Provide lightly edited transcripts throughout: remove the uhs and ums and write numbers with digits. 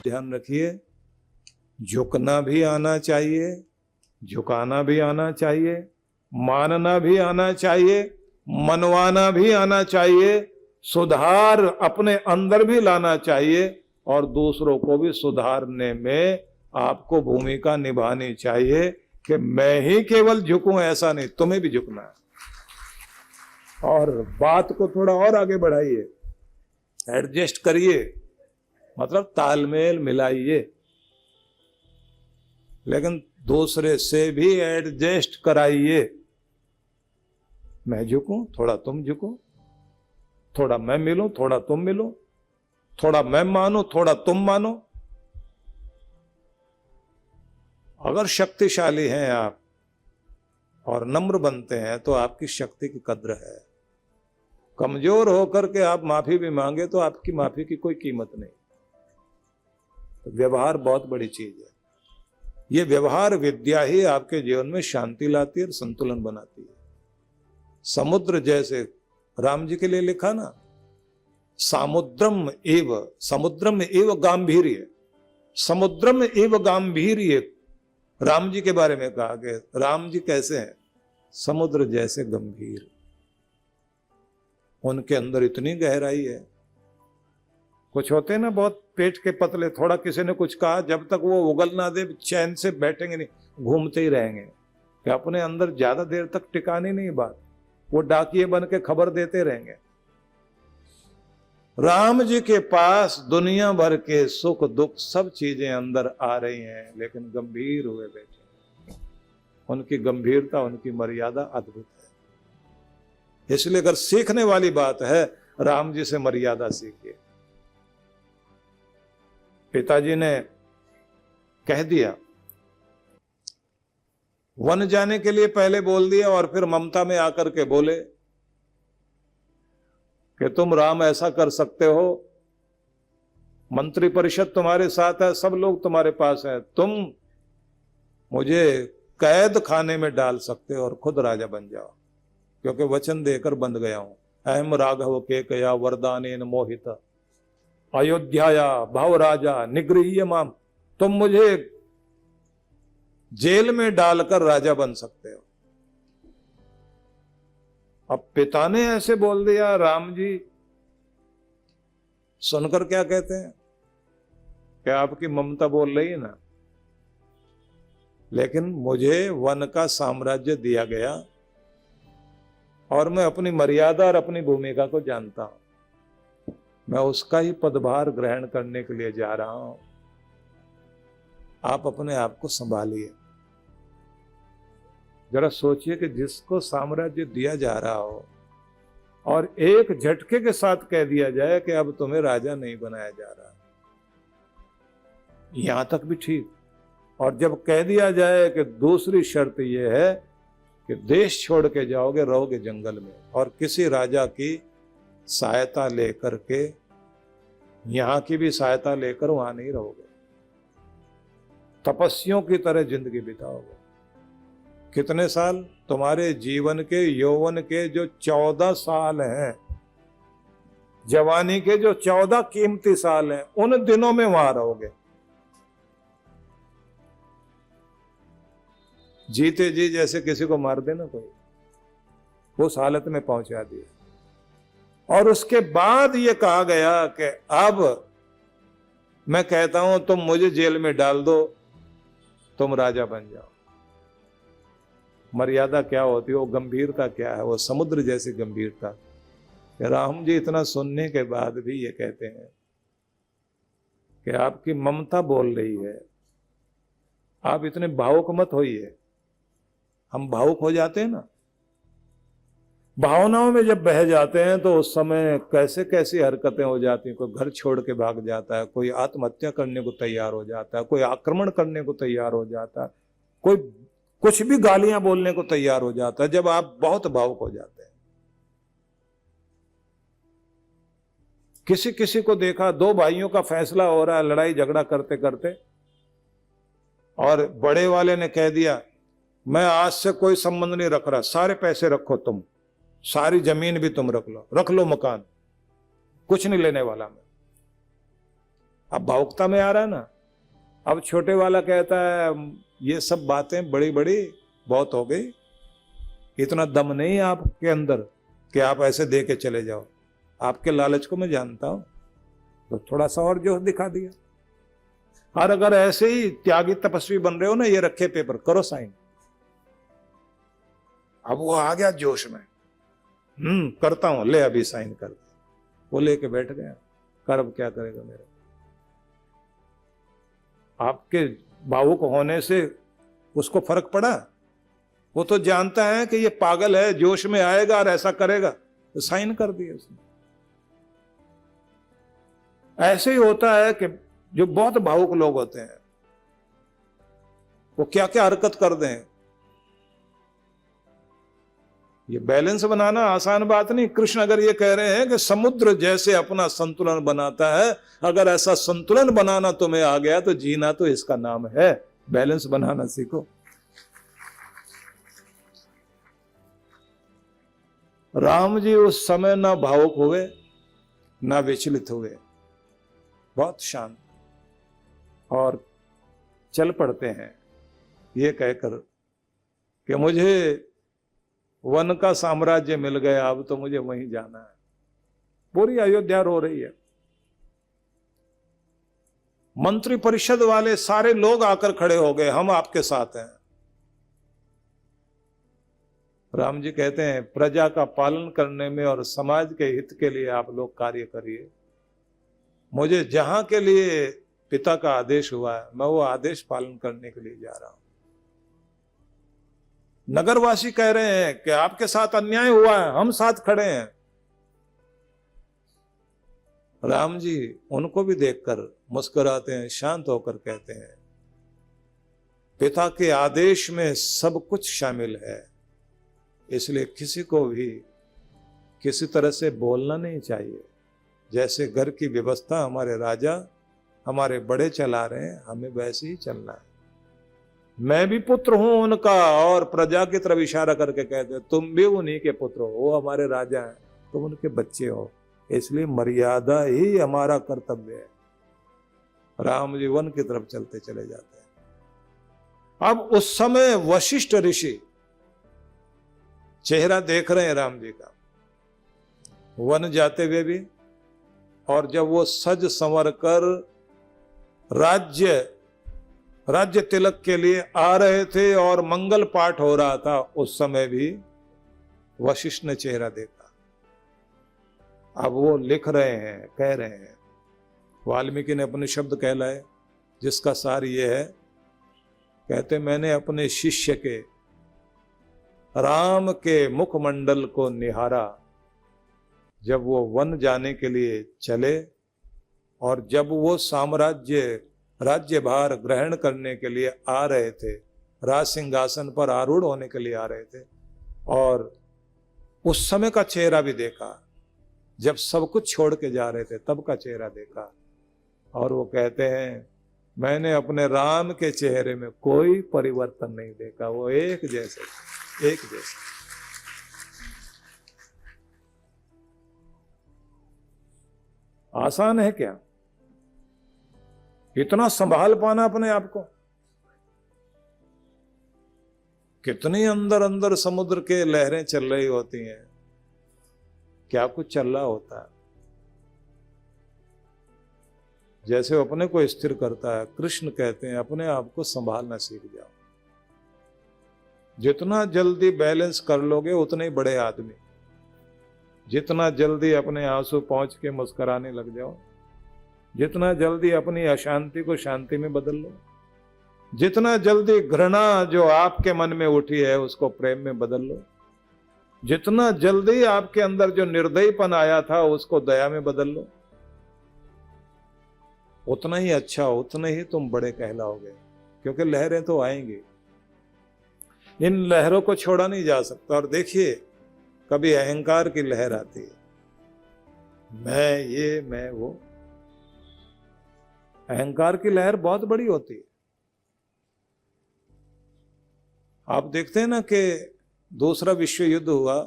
ध्यान रखिए, झुकना भी आना चाहिए, झुकाना भी आना चाहिए, मानना भी आना चाहिए, मनवाना भी आना चाहिए, सुधार अपने अंदर भी लाना चाहिए और दूसरों को भी सुधारने में आपको भूमिका निभानी चाहिए कि मैं ही केवल झुकूं ऐसा नहीं, तुम्हें भी झुकना है। और बात को थोड़ा और आगे बढ़ाइए, एडजस्ट करिए, मतलब तालमेल मिलाइए, लेकिन दूसरे से भी एडजस्ट कराइए। मैं झुकूं, थोड़ा तुम झुको, थोड़ा मैं मिलूं, थोड़ा तुम मिलो, थोड़ा मैं मानो, थोड़ा तुम मानो। अगर शक्तिशाली हैं आप और नम्र बनते हैं तो आपकी शक्ति की कद्र है। कमजोर होकर के आप माफी भी मांगे तो आपकी माफी की कोई कीमत नहीं। तो व्यवहार बहुत बड़ी चीज है। ये व्यवहार विद्या ही आपके जीवन में शांति लाती है और संतुलन बनाती है। समुद्र जैसे राम जी के लिए लिखा ना, समुद्रम एव गांभीर्य, समुद्रम एव गांभीर्य। राम जी के बारे में कहा कि राम जी कैसे हैं? समुद्र जैसे गंभीर। उनके अंदर इतनी गहराई है। कुछ होते हैं ना बहुत पेट के पतले, थोड़ा किसी ने कुछ कहा, जब तक वो उगल ना दे चैन से बैठेंगे नहीं, घूमते ही रहेंगे कि अपने अंदर ज्यादा देर तक टिकानी नहीं बात, वो डाकिए बन के खबर देते रहेंगे। राम जी के पास दुनिया भर के सुख दुख सब चीजें अंदर आ रही हैं, लेकिन गंभीर हुए बैठे। उनकी गंभीरता, उनकी मर्यादा अद्भुत है। इसलिए अगर सीखने वाली बात है, राम जी से मर्यादा सीखिए। पिताजी ने कह दिया, वन जाने के लिए पहले बोल दिया और फिर ममता में आकर के बोले कि तुम राम ऐसा कर सकते हो, मंत्री परिषद तुम्हारे साथ है, सब लोग तुम्हारे पास हैं, तुम मुझे कैद खाने में डाल सकते हो और खुद राजा बन जाओ, क्योंकि वचन देकर बंध गया हूं। अहम राघव के कया वरदानेन मोहित, अयोध्याया भव राजा निगृह्य माम। तुम मुझे जेल में डालकर राजा बन सकते हो। अब पिता ने ऐसे बोल दिया, राम जी सुनकर क्या कहते हैं कि आपकी ममता बोल रही है ना, लेकिन मुझे वन का साम्राज्य दिया गया और मैं अपनी मर्यादा और अपनी भूमिका को जानता हूं। मैं उसका ही पदभार ग्रहण करने के लिए जा रहा हूं। आप अपने आप को संभालिए। जरा सोचिए कि जिसको साम्राज्य दिया जा रहा हो और एक झटके के साथ कह दिया जाए कि अब तुम्हें राजा नहीं बनाया जा रहा, यहां तक भी ठीक। और जब कह दिया जाए कि दूसरी शर्त यह है कि देश छोड़ के जाओगे, रहोगे जंगल में और किसी राजा की सहायता लेकर के, यहां की भी सहायता लेकर वहां नहीं रहोगे, तपस्वियों की तरह जिंदगी बिताओगे। कितने साल? तुम्हारे जीवन के, यौवन के जो 14 साल हैं, जवानी के जो 14 कीमती साल हैं, उन दिनों में वहां रहोगे। जीते जी जैसे किसी को मार देना कोई, उस हालत में पहुंचा दिया। और उसके बाद ये कहा गया कि अब मैं कहता हूं तुम मुझे जेल में डाल दो, तुम राजा बन जाओ। मर्यादा क्या होती है, वो गंभीरता क्या है, वो समुद्र जैसी गंभीरता। राम जी इतना सुनने के बाद भी ये कहते हैं कि आपकी ममता बोल रही है, आप इतने भावुक मत होइए। हम भावुक हो जाते हैं ना, भावनाओं में जब बह जाते हैं तो उस समय कैसे कैसी हरकतें हो जाती हैं। कोई घर छोड़ के भाग जाता है, कोई आत्महत्या करने को तैयार हो जाता है, कोई आक्रमण करने को तैयार हो जाता है, कोई कुछ भी गालियां बोलने को तैयार हो जाता है, जब आप बहुत भावुक हो जाते हैं। किसी किसी को देखा, दो भाइयों का फैसला हो रहा है लड़ाई झगड़ा करते करते, और बड़े वाले ने कह दिया मैं आज से कोई संबंध नहीं रख रहा, सारे पैसे रखो तुम, सारी जमीन भी तुम रख लो मकान, कुछ नहीं लेने वाला मैं। अब भावुकता में आ रहा है ना। अब छोटे वाला कहता है ये सब बातें बड़ी बड़ी बहुत हो गई, इतना दम नहीं है आपके अंदर कि आप ऐसे दे के चले जाओ। आपके लालच को मैं जानता हूं, तो थोड़ा सा और जोश दिखा दिया। और अगर ऐसे ही त्यागी तपस्वी बन रहे हो ना, ये रखे पेपर, करो साइन। अब वो आ गया जोश में, करता हूं, ले अभी साइन कर। वो लेके बैठ गया, कर अब क्या करेगा मेरा। आपके भावुक होने से उसको फर्क पड़ा? वो तो जानता है कि ये पागल है, जोश में आएगा और ऐसा करेगा, तो साइन कर दिया उसने। ऐसे ही होता है कि जो बहुत भावुक लोग होते हैं वो क्या क्या हरकत कर दें। ये बैलेंस बनाना आसान बात नहीं। कृष्ण अगर ये कह रहे हैं कि समुद्र जैसे अपना संतुलन बनाता है, अगर ऐसा संतुलन बनाना तुम्हें आ गया तो जीना तो इसका नाम है। बैलेंस बनाना सीखो। राम जी उस समय ना भावुक हुए ना विचलित हुए, बहुत शांत, और चल पड़ते हैं ये कहकर कि मुझे वन का साम्राज्य मिल गया, अब तो मुझे वहीं जाना है। पूरी अयोध्या रो रही है। मंत्री परिषद वाले सारे लोग आकर खड़े हो गए, हम आपके साथ हैं। राम जी कहते हैं प्रजा का पालन करने में और समाज के हित के लिए आप लोग कार्य करिए। मुझे जहां के लिए पिता का आदेश हुआ है, मैं वो आदेश पालन करने के लिए जा रहा हूं। नगरवासी कह रहे हैं कि आपके साथ अन्याय हुआ है, हम साथ खड़े हैं। राम जी उनको भी देखकर मुस्कुराते हैं, शांत होकर कहते हैं पिता के आदेश में सब कुछ शामिल है, इसलिए किसी को भी किसी तरह से बोलना नहीं चाहिए। जैसे घर की व्यवस्था हमारे राजा हमारे बड़े चला रहे हैं, हमें वैसे ही चलना है। मैं भी पुत्र हूं उनका, और प्रजा की तरफ इशारा करके कहते हैं तुम भी उन्हीं के पुत्र हो, वो हमारे राजा हैं, तुम उनके बच्चे हो, इसलिए मर्यादा ही हमारा कर्तव्य है। राम जी वन की तरफ चलते चले जाते हैं। अब उस समय वशिष्ठ ऋषि चेहरा देख रहे हैं राम जी का, वन जाते हुए भी, और जब वो सज संवर कर राज्य तिलक के लिए आ रहे थे और मंगल पाठ हो रहा था, उस समय भी वशिष्ठ ने चेहरा देखा। अब वो लिख रहे हैं, कह रहे हैं, वाल्मीकि ने अपने शब्द कहलाए जिसका सार ये है, कहते मैंने अपने शिष्य के राम के मुखमंडल को निहारा जब वो वन जाने के लिए चले, और जब वो राज्यभार ग्रहण करने के लिए आ रहे थे, राज सिंहासन पर आरूढ़ होने के लिए आ रहे थे, और उस समय का चेहरा भी देखा, जब सब कुछ छोड़ के जा रहे थे तब का चेहरा देखा। और वो कहते हैं मैंने अपने राम के चेहरे में कोई परिवर्तन नहीं देखा, वो एक जैसे, एक जैसे। आसान है क्या इतना संभाल पाना अपने आप को? कितनी अंदर अंदर समुद्र के लहरें चल रही होती हैं, क्या कुछ चल रहा होता है। जैसे वो अपने को स्थिर करता है, कृष्ण कहते हैं अपने आप को संभालना सीख जाओ। जितना जल्दी बैलेंस कर लोगे उतने ही बड़े आदमी। जितना जल्दी अपने आंसू पहुंच के मुस्कुराने लग जाओ, जितना जल्दी अपनी अशांति को शांति में बदल लो, जितना जल्दी घृणा जो आपके मन में उठी है उसको प्रेम में बदल लो, जितना जल्दी आपके अंदर जो निर्दयीपन आया था उसको दया में बदल लो, उतना ही अच्छा, उतने ही तुम बड़े कहलाओगे। क्योंकि लहरें तो आएंगी, इन लहरों को छोड़ा नहीं जा सकता। और देखिए कभी अहंकार की लहर आती है, मैं ये मैं वो, अहंकार की लहर बहुत बड़ी होती है। आप देखते हैं ना कि दूसरा विश्व युद्ध हुआ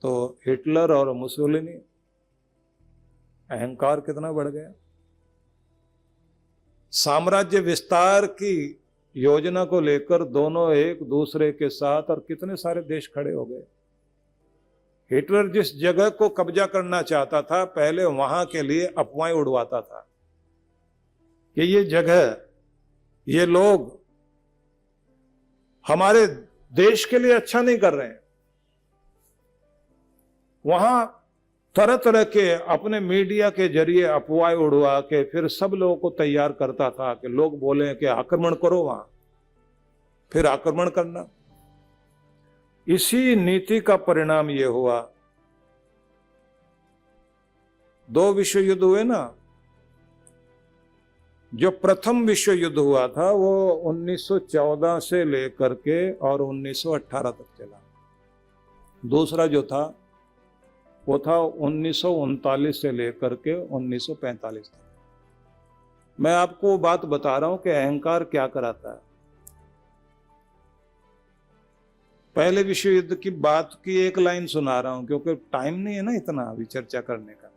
तो हिटलर और मुसोलिनी, अहंकार कितना बढ़ गया। साम्राज्य विस्तार की योजना को लेकर दोनों एक दूसरे के साथ, और कितने सारे देश खड़े हो गए। हिटलर जिस जगह को कब्जा करना चाहता था, पहले वहां के लिए अफवाहें उड़वाता था कि ये जगह, ये लोग हमारे देश के लिए अच्छा नहीं कर रहे हैं। वहां तरह तरह के अपने मीडिया के जरिए अफवाहें उड़वा के फिर सब लोगों को तैयार करता था कि लोग बोले कि आक्रमण करो वहां, फिर आक्रमण करना। इसी नीति का परिणाम यह हुआ, 2 विश्व युद्ध हुए ना। जो प्रथम विश्व युद्ध हुआ था वो 1914 से लेकर के और 1918 तक चला। दूसरा जो था वो था 1939 से लेकर के 1945 तक। मैं आपको बात बता रहा हूं कि अहंकार क्या कराता है। पहले विश्व युद्ध की बात की एक लाइन सुना रहा हूं, क्योंकि टाइम नहीं है ना इतना अभी चर्चा करने का।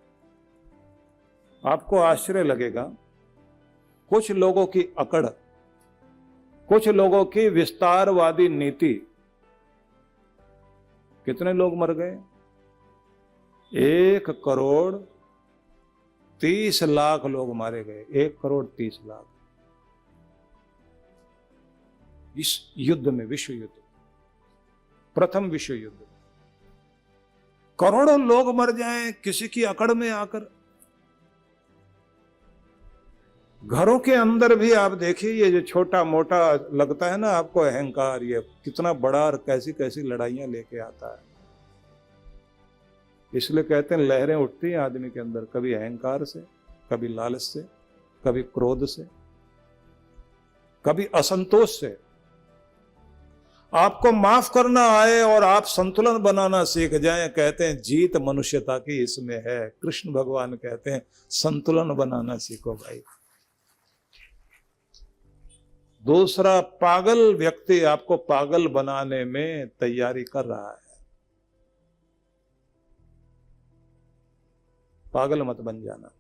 आपको आश्चर्य लगेगा, कुछ लोगों की अकड़, कुछ लोगों की विस्तारवादी नीति, कितने लोग मर गए? 1,30,00,000 लोग मारे गए। 1,30,00,000 इस युद्ध में, विश्व युद्ध, प्रथम विश्व युद्ध। करोड़ों लोग मर जाएं किसी की अकड़ में आकर। घरों के अंदर भी आप देखिए, ये जो छोटा मोटा लगता है ना आपको अहंकार, ये कितना बड़ा और कैसी कैसी लड़ाइयां लेके आता है। इसलिए कहते हैं लहरें उठती हैं आदमी के अंदर, कभी अहंकार से, कभी लालच से, कभी क्रोध से, कभी असंतोष से। आपको माफ करना आए और आप संतुलन बनाना सीख जाएं, कहते हैं जीत मनुष्यता की इसमें है। कृष्ण भगवान कहते हैं संतुलन बनाना सीखो भाई। दूसरा पागल व्यक्ति आपको पागल बनाने में तैयारी कर रहा है। पागल मत बन जाना।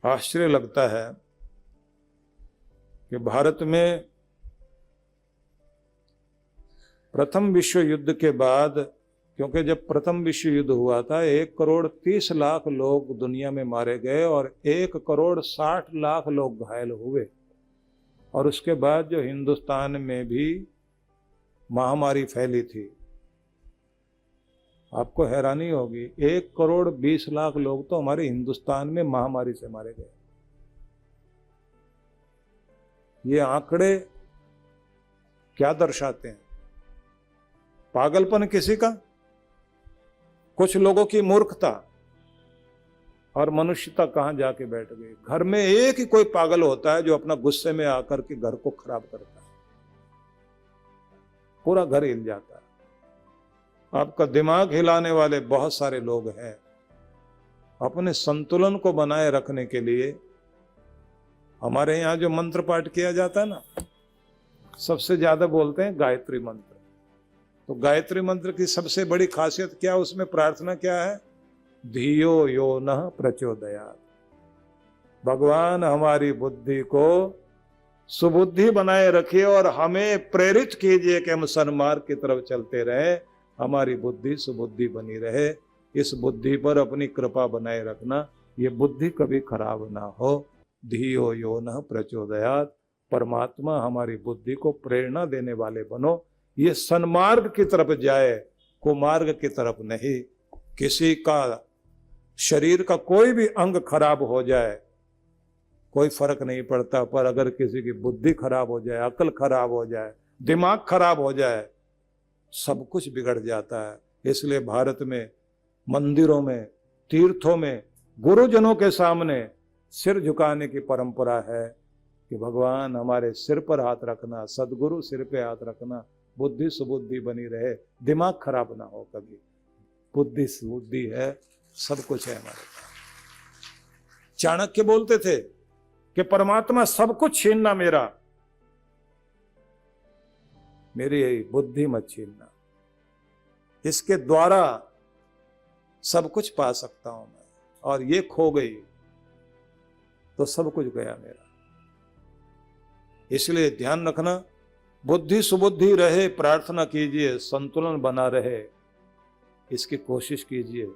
आश्चर्य लगता है कि भारत में प्रथम विश्व युद्ध के बाद, क्योंकि जब प्रथम विश्व युद्ध हुआ था 1,30,00,000 लोग दुनिया में मारे गए और 1,60,00,000 लोग घायल हुए। और उसके बाद जो हिंदुस्तान में भी महामारी फैली थी, आपको हैरानी होगी, 1,20,00,000 लोग तो हमारे हिंदुस्तान में महामारी से मारे गए। ये आंकड़े क्या दर्शाते हैं? पागलपन किसी का, कुछ लोगों की मूर्खता, और मनुष्यता कहां जाके बैठ गई। घर में एक ही कोई पागल होता है जो अपना गुस्से में आकर के घर को खराब करता है, पूरा घर हिल जाता है। आपका दिमाग हिलाने वाले बहुत सारे लोग हैं। अपने संतुलन को बनाए रखने के लिए हमारे यहां जो मंत्र पाठ किया जाता है ना, सबसे ज्यादा बोलते हैं गायत्री मंत्र। तो गायत्री मंत्र की सबसे बड़ी खासियत क्या, उसमें प्रार्थना क्या है? धियो यो नः प्रचोदयात्। भगवान हमारी बुद्धि को सुबुद्धि बनाए रखिए और हमें प्रेरित कीजिए कि हम सन्मार्ग की तरफ चलते रहे, हमारी बुद्धि सुबुद्धि बनी रहे। इस बुद्धि पर अपनी कृपा बनाए रखना, ये बुद्धि कभी खराब ना हो। धियो यो नः प्रचोदयात्। परमात्मा हमारी बुद्धि को प्रेरणा देने वाले बनो, ये सन्मार्ग की तरफ जाए, कुमार्ग की तरफ नहीं। किसी का शरीर का कोई भी अंग खराब हो जाए कोई फर्क नहीं पड़ता, पर अगर किसी की बुद्धि खराब हो जाए, अकल खराब हो जाए, दिमाग खराब हो जाए, सब कुछ बिगड़ जाता है। इसलिए भारत में मंदिरों में, तीर्थों में गुरुजनों के सामने सिर झुकाने की परंपरा है कि भगवान हमारे सिर पर हाथ रखना, सदगुरु सिर पे हाथ रखना, बुद्धि सुबुद्धि बनी रहे, दिमाग खराब ना हो कभी। बुद्धि सुबुद्धि है, सब कुछ है हमारे पास। चाणक्य बोलते थे कि परमात्मा सब कुछ छीनना मेरी यही बुद्धि मत छीनना, इसके द्वारा सब कुछ पा सकता हूं मैं, और ये खो गई तो सब कुछ गया मेरा। इसलिए ध्यान रखना, बुद्धि सुबुद्धि रहे, प्रार्थना कीजिए, संतुलन बना रहे, इसकी कोशिश कीजिए।